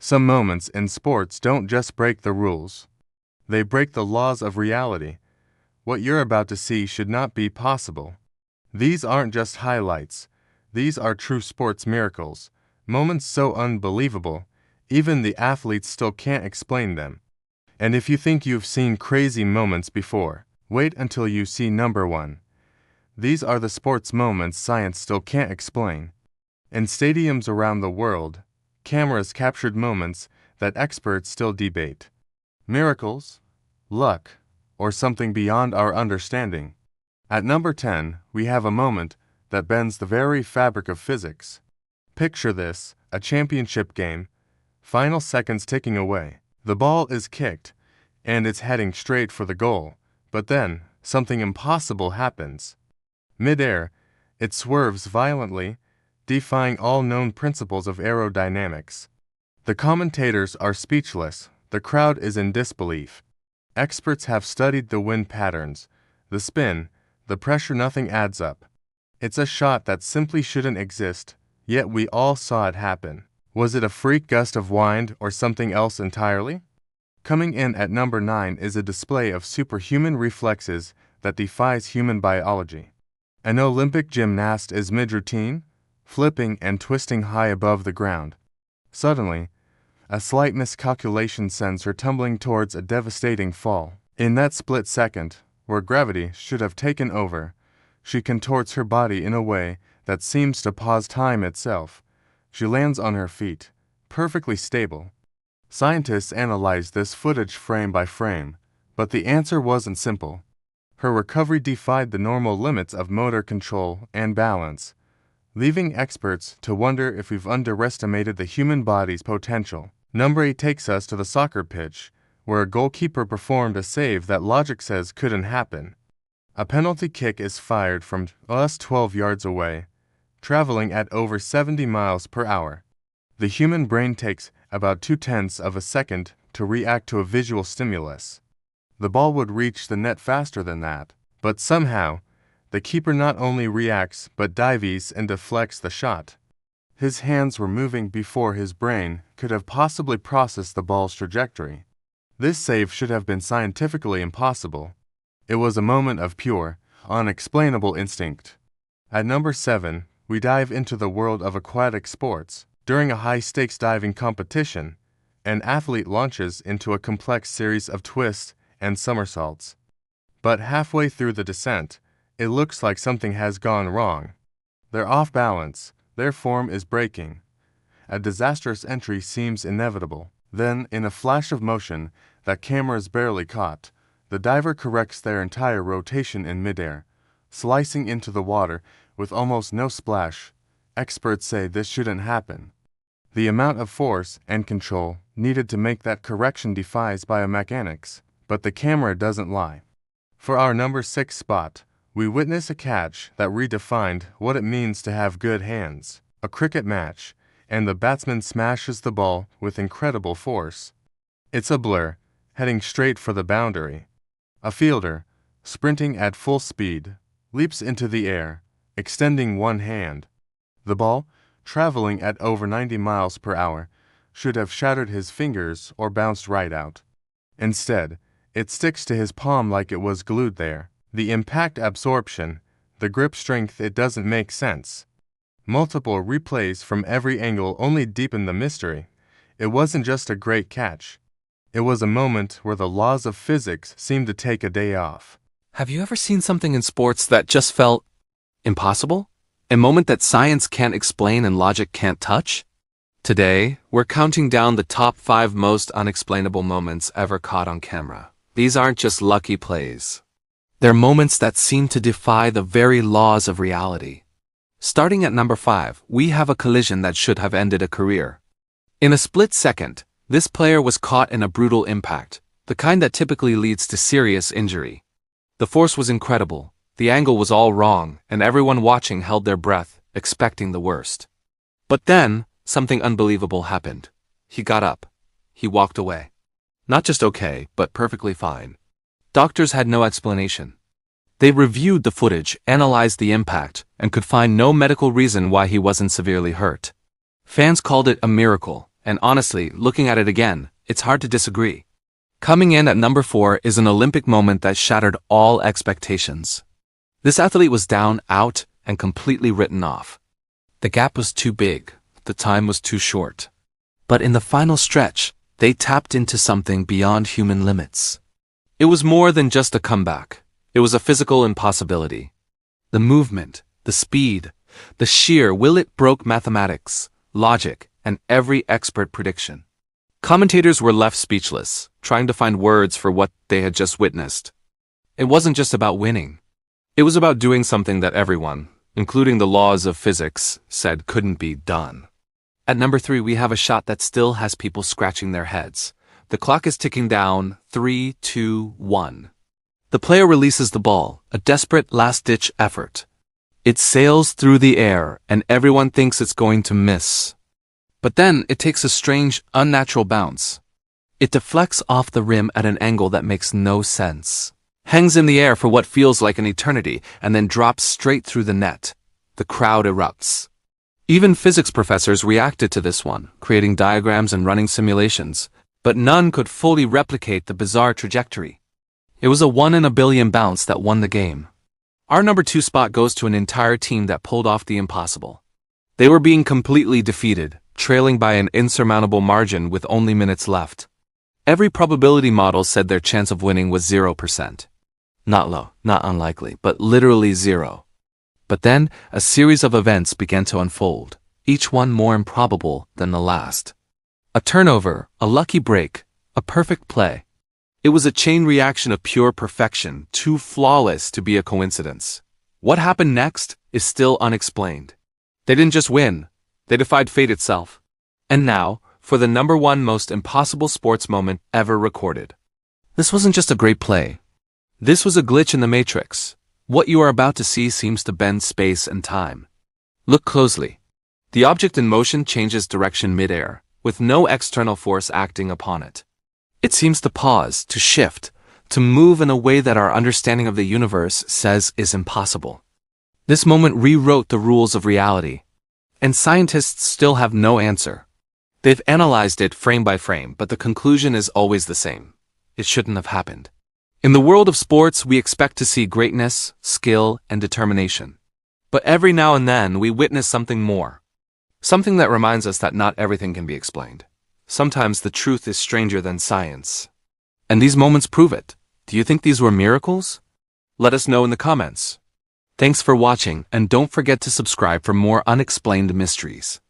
Some moments in sports don't just break the rules. They break the laws of reality. What you're about to see should not be possible. These aren't just highlights. These are true sports miracles. Moments so unbelievable, even the athletes still can't explain them. And if you think you've seen crazy moments before, wait until you see number one. These are the sports moments science still can't explain. In stadiums around the world, cameras captured moments that experts still debate. Miracles, luck, or something beyond our understanding. At number 10, we have a moment that bends the very fabric of physics. Picture this, a championship game, final seconds ticking away. The ball is kicked, and it's heading straight for the goal, but then, something impossible happens. Mid-air, it swerves violently, defying all known principles of aerodynamics. The commentators are speechless, the crowd is in disbelief. Experts have studied the wind patterns, the spin, the pressure, nothing adds up. It's a shot that simply shouldn't exist, yet we all saw it happen. Was it a freak gust of wind or something else entirely? Coming in at number 9 is a display of superhuman reflexes that defies human biology. An Olympic gymnast is mid-routine, flipping and twisting high above the ground. Suddenly, a slight miscalculation sends her tumbling towards a devastating fall. In that split second, where gravity should have taken over, she contorts her body in a way that seems to pause time itself. She lands on her feet, perfectly stable. Scientists analyzed this footage frame by frame, but the answer wasn't simple. Her recovery defied the normal limits of motor control and balance, leaving experts to wonder if we've underestimated the human body's potential. Number 8 takes us to the soccer pitch, where a goalkeeper performed a save that logic says couldn't happen. A penalty kick is fired from just 12 yards away, traveling at over 70 miles per hour. The human brain takes about 0.2 of a second to react to a visual stimulus. The ball would reach the net faster than that, but somehow, the keeper not only reacts but dives and deflects the shot. His hands were moving before his brain could have possibly processed the ball's trajectory. This save should have been scientifically impossible. It was a moment of pure, unexplainable instinct. At number 7, we dive into the world of aquatic sports. During a high-stakes diving competition, an athlete launches into a complex series of twists and somersaults. But halfway through the descent, it looks like something has gone wrong. They're off balance, their form is breaking. A disastrous entry seems inevitable. Then, in a flash of motion that cameras barely caught, the diver corrects their entire rotation in midair, slicing into the water with almost no splash. Experts say this shouldn't happen. The amount of force and control needed to make that correction defies biomechanics, but the camera doesn't lie. For our number 6 spot, we witness a catch that redefined what it means to have good hands. A cricket match, and the batsman smashes the ball with incredible force. It's a blur, heading straight for the boundary. A fielder, sprinting at full speed, leaps into the air, extending one hand. The ball, traveling at over 90 miles per hour, should have shattered his fingers or bounced right out. Instead, it sticks to his palm like it was glued there. The impact absorption, the grip strength, it doesn't make sense. Multiple replays from every angle only deepen the mystery. It wasn't just a great catch. It was a moment where the laws of physics seemed to take a day off. Have you ever seen something in sports that just felt impossible? A moment that science can't explain and logic can't touch? Today, we're counting down the top 5 most unexplainable moments ever caught on camera. These aren't just lucky plays. They're moments that seem to defy the very laws of reality. Starting at number 5, we have a collision that should have ended a career. In a split second, this player was caught in a brutal impact, the kind that typically leads to serious injury. The force was incredible, the angle was all wrong, and everyone watching held their breath, expecting the worst. But then, something unbelievable happened. He got up. He walked away. Not just okay, but perfectly fine. Doctors had no explanation. They reviewed the footage, analyzed the impact, and could find no medical reason why he wasn't severely hurt. Fans called it a miracle, and honestly, looking at it again, it's hard to disagree. Coming in at number 4 is an Olympic moment that shattered all expectations. This athlete was down, out, and completely written off. The gap was too big, the time was too short. But in the final stretch, they tapped into something beyond human limits. It was more than just a comeback. It was a physical impossibility. The movement, the speed, the sheer will it broke mathematics, logic, and every expert prediction. Commentators were left speechless, trying to find words for what they had just witnessed. It wasn't just about winning. It was about doing something that everyone, including the laws of physics, said couldn't be done. At number 3, we have a shot that still has people scratching their heads. The clock is ticking down, 3, 2, 1. The player releases the ball, a desperate last-ditch effort. It sails through the air, and everyone thinks it's going to miss. But then it takes a strange, unnatural bounce. It deflects off the rim at an angle that makes no sense, hangs in the air for what feels like an eternity, and then drops straight through the net. The crowd erupts. Even physics professors reacted to this one, creating diagrams and running simulations, but none could fully replicate the bizarre trajectory. It was a 1 in a billion bounce that won the game. Our number 2 spot goes to an entire team that pulled off the impossible. They were being completely defeated, trailing by an insurmountable margin with only minutes left. Every probability model said their chance of winning was 0%. Not low, not unlikely, but literally 0. But then, a series of events began to unfold, each one more improbable than the last. A turnover, a lucky break, a perfect play. It was a chain reaction of pure perfection, too flawless to be a coincidence. What happened next is still unexplained. They didn't just win, they defied fate itself. And now, for the number 1 most impossible sports moment ever recorded. This wasn't just a great play. This was a glitch in the matrix. What you are about to see seems to bend space and time. Look closely. The object in motion changes direction mid-air, with no external force acting upon it. It seems to pause, to shift, to move in a way that our understanding of the universe says is impossible. This moment rewrote the rules of reality, and scientists still have no answer. They've analyzed it frame by frame, but the conclusion is always the same. It shouldn't have happened. In the world of sports, we expect to see greatness, skill, and determination. But every now and then, we witness something more. Something that reminds us that not everything can be explained. Sometimes the truth is stranger than science. And these moments prove it. Do you think these were miracles? Let us know in the comments. Thanks for watching, and don't forget to subscribe for more unexplained mysteries.